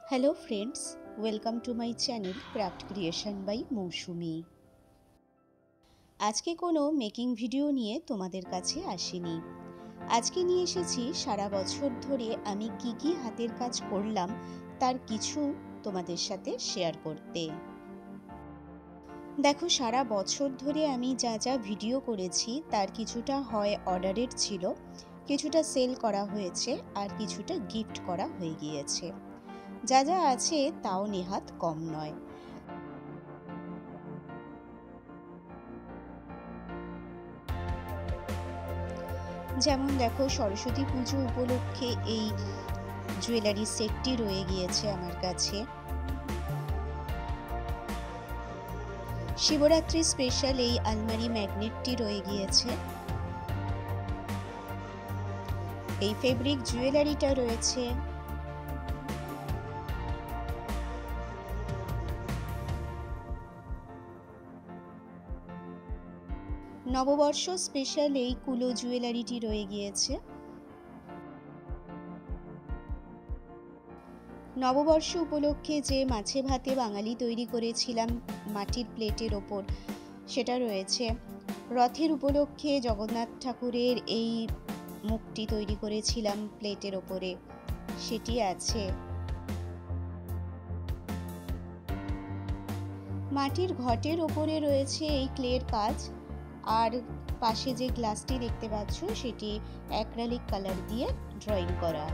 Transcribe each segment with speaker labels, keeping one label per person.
Speaker 1: Hello friends, welcome to my channel craft creation by Mousumi. আজকে কোনো making video নিয়ে তোমাদের কাছে আসিনি। আজকে নিয়ে এসেছি সারা বছর ধরে আমি কি হাতের কাজ করলাম তার কিছু তোমাদের সাথে শেয়ার করতে। দেখো, সারা বছর ধরে আমি যা যা ভিডিও করেছি তার কিছুটা হয় অর্ডারের ছিল, কিছুটা সেল করা হয়েছে, আর কিছুটা গিফট করা হয়ে গিয়েছে। যা যা আছে তাও নেহাত কম নয়। যেমন দেখো, সরস্বতী পুজো উপলক্ষে এই জুয়েলারি সেটটি রয়ে গিয়েছে আমার কাছে। শিবরাত্রি স্পেশাল এই আলমারি ম্যাগনেটটি রয়ে গিয়েছে। এই ফেব্রিক জুয়েলারিটা রয়েছে। নববর্ষ স্পেশাল এই কুলো জুয়েলারিটি রয়ে গিয়েছে। নববর্ষ উপলক্ষে যে মাছে ভাতে বাঙালি তৈরি করেছিলাম মাটির প্লেটের ওপর, সেটা রয়েছে। রথের উপলক্ষে জগন্নাথ ঠাকুরের এই মুখটি তৈরি করেছিলাম প্লেটের ওপরে, সেটি আছে। মাটির ঘটের ওপরে রয়েছে এই ক্লের কাজ, আর পাশে যে গ্লাসটি দেখতে পাচ্ছ সেটি অ্যাক্রিলিক কালার দিয়ে ড্রয়িং করা।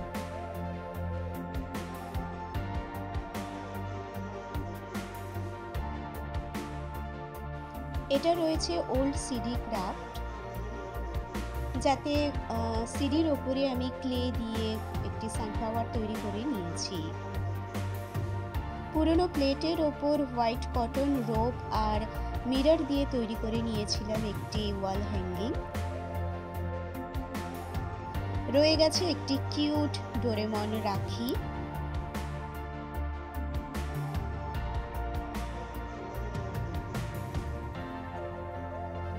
Speaker 1: এটা রয়েছে ওল্ড সিডি ক্রাফট, যাতে সিডির ওপরে আমি ক্লে দিয়ে একটি সানফ্লাওয়ার তৈরি করে নিয়েছি। পুরনো প্লেটের ওপর হোয়াইট কটন রোপ আর মিরর দিয়ে তৈরি করে নিয়েছিলাম একটি ওয়াল হ্যাঙ্গিং। রয়ে গেছে একটি কিউট ডোরেমন রাখি।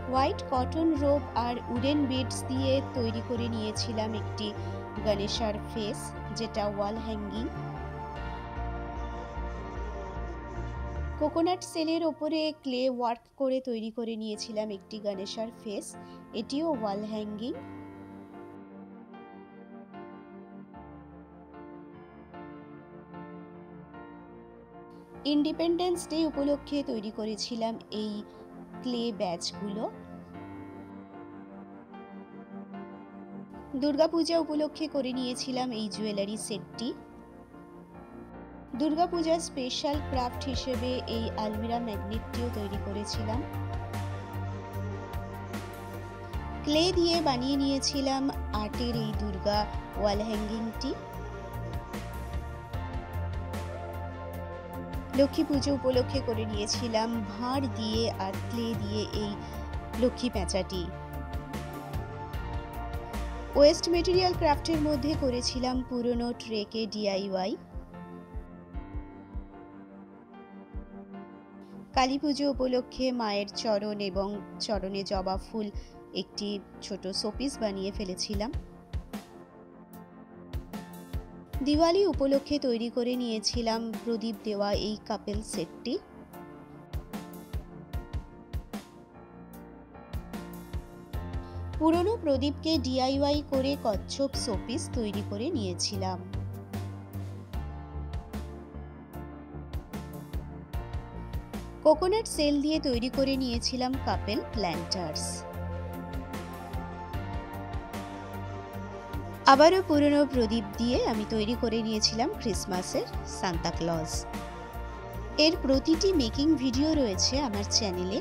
Speaker 1: হোয়াইট কটন রোপ আর উডেন বিডস দিয়ে তৈরি করে নিয়েছিলাম একটি গণেশার ফেস, যেটা ওয়াল হ্যাঙ্গিং। কোকোনাট সেলের ওপরে ক্লে ওয়ার্ক করে তৈরি করে নিয়েছিলাম একটি গণেশার ফেস, এটিও ওয়াল হ্যাঙ্গিং। ইন্ডিপেন্ডেন্স ডে উপলক্ষে তৈরি করেছিলাম এই ক্লে ব্যাচগুলো। দুর্গাপূজা উপলক্ষে করে নিয়েছিলাম এই জুয়েলারি সেটটি। দুর্গাপূজার স্পেশাল ক্রাফট হিসেবে এই আলমিরা ম্যাগনেটটিও তৈরি করেছিলাম। ক্লে দিয়ে বানিয়ে নিয়েছিলাম আর্টের এই দুর্গা ওয়াল হ্যাঙ্গিংটি। লক্ষ্মী পুজো উপলক্ষে করে নিয়েছিলাম ভাঁড় দিয়ে আর ক্লে দিয়ে এই লক্ষ্মী প্যাঁচাটি। ওয়েস্ট মেটেরিয়াল ক্রাফটের মধ্যে করেছিলাম পুরনো ট্রেকে ডিআইওয়াই। কালী পুজো উপলক্ষে মায়ের চরণ এবং চরণে জবা ফুল একটি ছোট শোপিস বানিয়ে ফেলেছিলাম। দিওয়ালি উপলক্ষে তৈরি করে নিয়েছিলাম প্রদীপ দেওয়া এই কাপেল সেটটি। পুরনো প্রদীপকে ডিআইওয়াই করে কচ্ছপ শোপিস তৈরি করে নিয়েছিলাম। কোকোনাট সেল দিয়ে তৈরি করে নিয়েছিলাম কাপেল প্ল্যান্টার্স। আবারও পুরনো প্রদীপ দিয়ে আমি তৈরি করে নিয়েছিলাম ক্রিসমাসের সান্তা ক্লজ। এর প্রতিটি মেকিং ভিডিও রয়েছে আমার চ্যানেলে,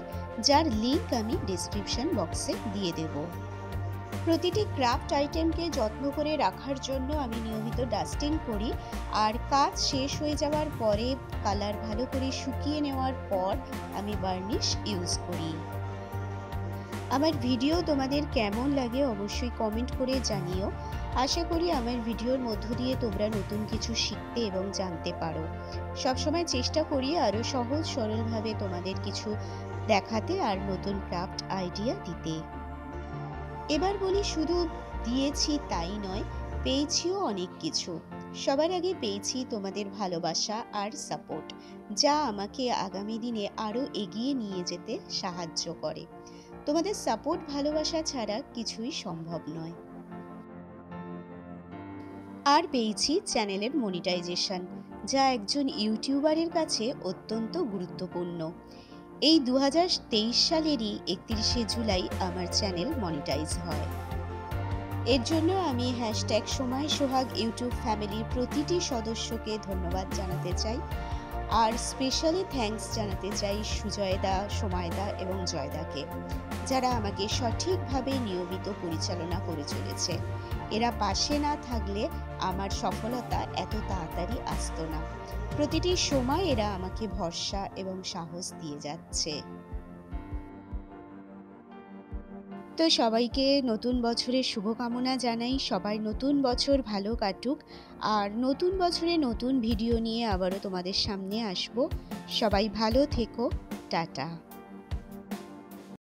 Speaker 1: যার লিংক আমি ডেসক্রিপশন বক্সে দিয়ে দেব। প্রতিটি ক্রাফট আইটেমকে যত্ন করে রাখার জন্য আমি নিয়মিত ডাস্টিং করি, আর কাজ শেষ হয়ে যাওয়ার পরে কালার ভালো করে শুকিয়ে নেওয়ার পর আমি বার্নিশ ইউজ করি। আমার ভিডিও তোমাদের কেমন লাগে অবশ্যই কমেন্ট করে জানিও। আশা করি আমার ভিডিওর মধ্য দিয়ে তোমরা নতুন কিছু শিখতে এবং জানতে পারো। সবসময় চেষ্টা করি আরও সহজ সরলভাবে তোমাদের কিছু দেখাতে আর নতুন ক্রাফট আইডিয়া দিতে। এবার বলি, শুধু দিয়েছি তাই নয়, পেয়েছিও অনেক কিছু। সবার আগে পেয়েছি তোমাদের ভালোবাসা আর সাপোর্ট, যা আমাকে আগামী দিনে আরও এগিয়ে নিয়ে যেতে সাহায্য করে। তোমাদের সাপোর্ট ভালোবাসা ছাড়া কিছুই সম্ভব নয়। আর পেয়েছি চ্যানেলের মনিটাইজেশন, যা একজন ইউটিউবারের কাছে অত্যন্ত গুরুত্বপূর্ণ। এই 2023 সালেরই 31শে জুলাই আমার চ্যানেল মনিটাইজ হয়। এর জন্য আমি #সময়_সোহাগ ইউটিউব ফ্যামিলির প্রতিটি সদস্যকে ধন্যবাদ জানাতে চাই। আর স্পেশালি থ্যাঙ্কস জানাতে চাই সুজয়দা, সময়দা এবং জয়দাকে, যারা আমাকে সঠিকভাবে নিয়মিত পরিচালনা করে চলেছে। এরা পাশে না থাকলে আমার সফলতা এত তাড়াতাড়ি আসতো না। প্রতিটি সময় এরা আমাকে ভরসা এবং সাহস দিয়ে যাচ্ছে। তো সবাইকে নতুন বছরের শুভকামনা জানাই। সবাই নতুন বছর ভালো কাটুক। আর নতুন বছরে নতুন ভিডিও নিয়ে আবারও তোমাদের সামনে আসব। সবাই ভালো থেকো। টাটা।